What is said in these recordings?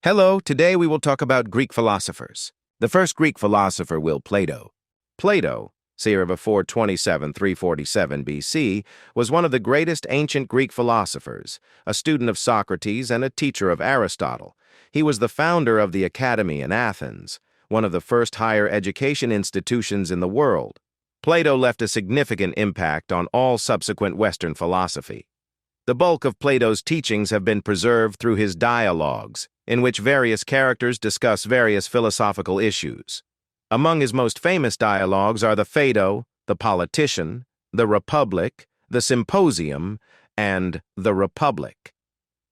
Hello, today we will talk about Greek philosophers. The first Greek philosopher will Plato. Plato, circa 427–347 BC, was one of the greatest ancient Greek philosophers, a student of Socrates and a teacher of Aristotle. He was the founder of the Academy in Athens, one of the first higher education institutions in the world. Plato left a significant impact on all subsequent Western philosophy. The bulk of Plato's teachings have been preserved through his dialogues, in which various characters discuss various philosophical issues. Among his most famous dialogues are the Phaedo, the Politician, the Republic, the Symposium, and the Republic.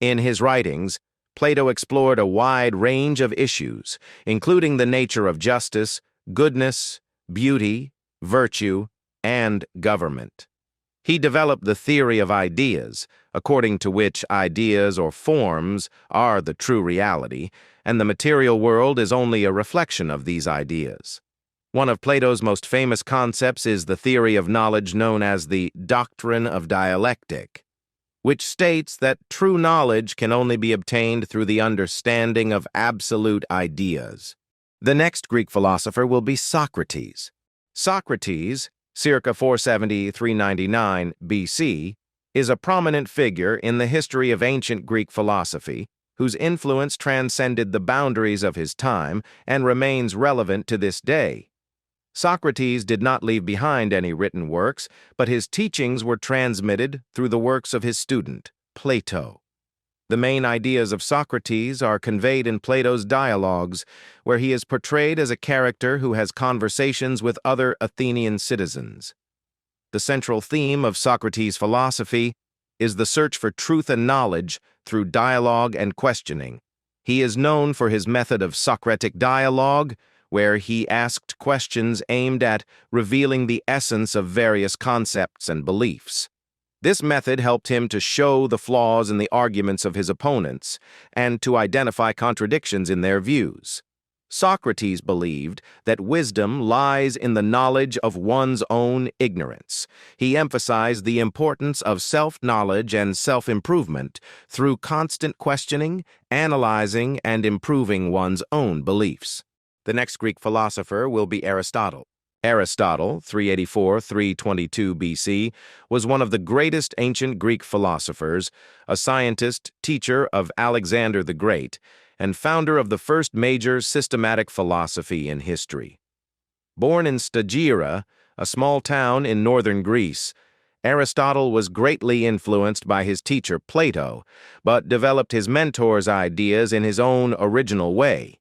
In his writings, Plato explored a wide range of issues, including the nature of justice, goodness, beauty, virtue, and government. He developed the theory of ideas, according to which ideas or forms are the true reality, and the material world is only a reflection of these ideas. One of Plato's most famous concepts is the theory of knowledge known as the doctrine of dialectic, which states that true knowledge can only be obtained through the understanding of absolute ideas. The next Greek philosopher will be Socrates. Socrates, circa 470–399 BC, is a prominent figure in the history of ancient Greek philosophy, whose influence transcended the boundaries of his time and remains relevant to this day. Socrates did not leave behind any written works, but his teachings were transmitted through the works of his student, Plato. The main ideas of Socrates are conveyed in Plato's dialogues, where he is portrayed as a character who has conversations with other Athenian citizens. The central theme of Socrates' philosophy is the search for truth and knowledge through dialogue and questioning. He is known for his method of Socratic dialogue, where he asked questions aimed at revealing the essence of various concepts and beliefs. This method helped him to show the flaws in the arguments of his opponents and to identify contradictions in their views. Socrates believed that wisdom lies in the knowledge of one's own ignorance. He emphasized the importance of self-knowledge and self-improvement through constant questioning, analyzing, and improving one's own beliefs. The next Greek philosopher will be Aristotle. Aristotle, 384–322 BC, was one of the greatest ancient Greek philosophers, a scientist, teacher of Alexander the Great, and founder of the first major systematic philosophy in history. Born in Stagira, a small town in northern Greece, Aristotle was greatly influenced by his teacher Plato, but developed his mentor's ideas in his own original way.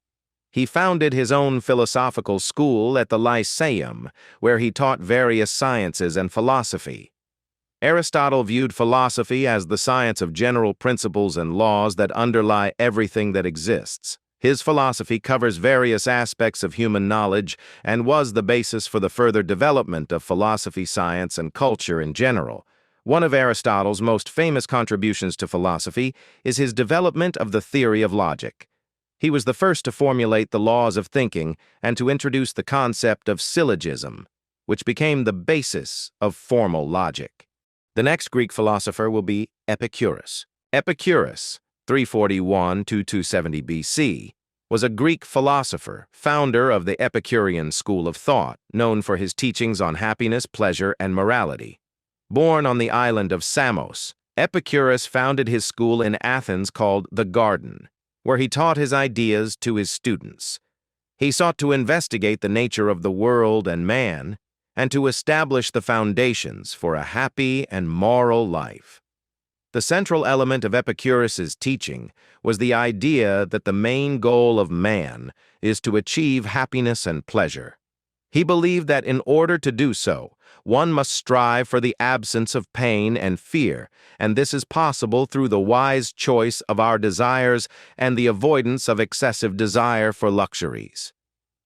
He founded his own philosophical school at the Lyceum, where he taught various sciences and philosophy. Aristotle viewed philosophy as the science of general principles and laws that underlie everything that exists. His philosophy covers various aspects of human knowledge and was the basis for the further development of philosophy, science, and culture in general. One of Aristotle's most famous contributions to philosophy is his development of the theory of logic. He was the first to formulate the laws of thinking and to introduce the concept of syllogism, which became the basis of formal logic. The next Greek philosopher will be Epicurus. Epicurus, 341–270 BC, was a Greek philosopher, founder of the Epicurean school of thought, known for his teachings on happiness, pleasure, and morality. Born on the island of Samos, Epicurus founded his school in Athens called the Garden, where he taught his ideas to his students. He sought to investigate the nature of the world and man, and to establish the foundations for a happy and moral life. The central element of Epicurus's teaching was the idea that the main goal of man is to achieve happiness and pleasure. He believed that in order to do so, one must strive for the absence of pain and fear, and this is possible through the wise choice of our desires and the avoidance of excessive desire for luxuries.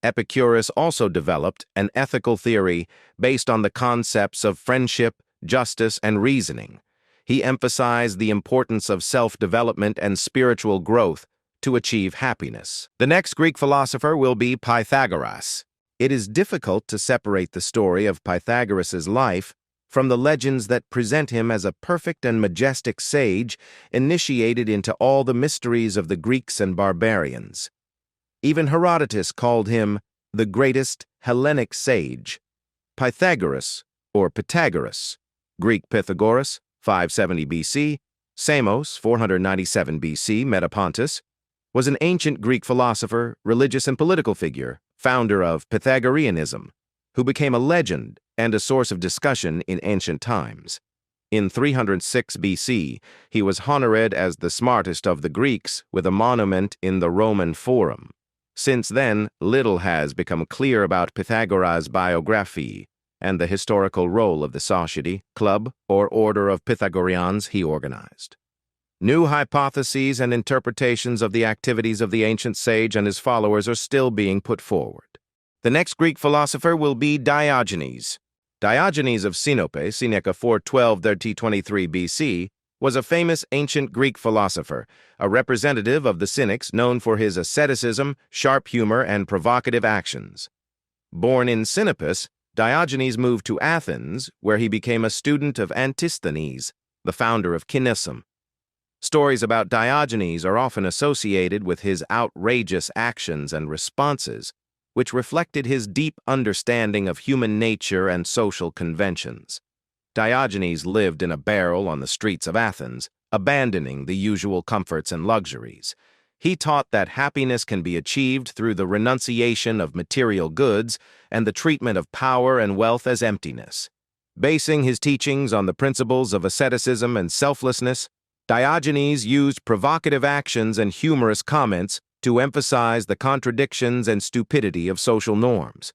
Epicurus also developed an ethical theory based on the concepts of friendship, justice, and reasoning. He emphasized the importance of self-development and spiritual growth to achieve happiness. The next Greek philosopher will be Pythagoras. It is difficult to separate the story of Pythagoras' life from the legends that present him as a perfect and majestic sage initiated into all the mysteries of the Greeks and barbarians. Even Herodotus called him the greatest Hellenic sage. Pythagoras, or Pythagoras, Greek Pythagoras, 570 BC, Samos, 497 BC, Metapontus, was an ancient Greek philosopher, religious and political figure, founder of Pythagoreanism, who became a legend and a source of discussion in ancient times. In 306 BC, he was honored as the smartest of the Greeks with a monument in the Roman Forum. Since then, little has become clear about Pythagoras' biography and the historical role of the society, club, or order of Pythagoreans he organized. New hypotheses and interpretations of the activities of the ancient sage and his followers are still being put forward. The next Greek philosopher will be Diogenes. Diogenes of Sinope, Seneca 412-1323 BC, was a famous ancient Greek philosopher, a representative of the Cynics known for his asceticism, sharp humor, and provocative actions. Born in Sinopus, Diogenes moved to Athens, where he became a student of Antisthenes, the founder of Cynicism. Stories about Diogenes are often associated with his outrageous actions and responses, which reflected his deep understanding of human nature and social conventions. Diogenes lived in a barrel on the streets of Athens, abandoning the usual comforts and luxuries. He taught that happiness can be achieved through the renunciation of material goods and the treatment of power and wealth as emptiness. Basing his teachings on the principles of asceticism and selflessness, Diogenes used provocative actions and humorous comments to emphasize the contradictions and stupidity of social norms.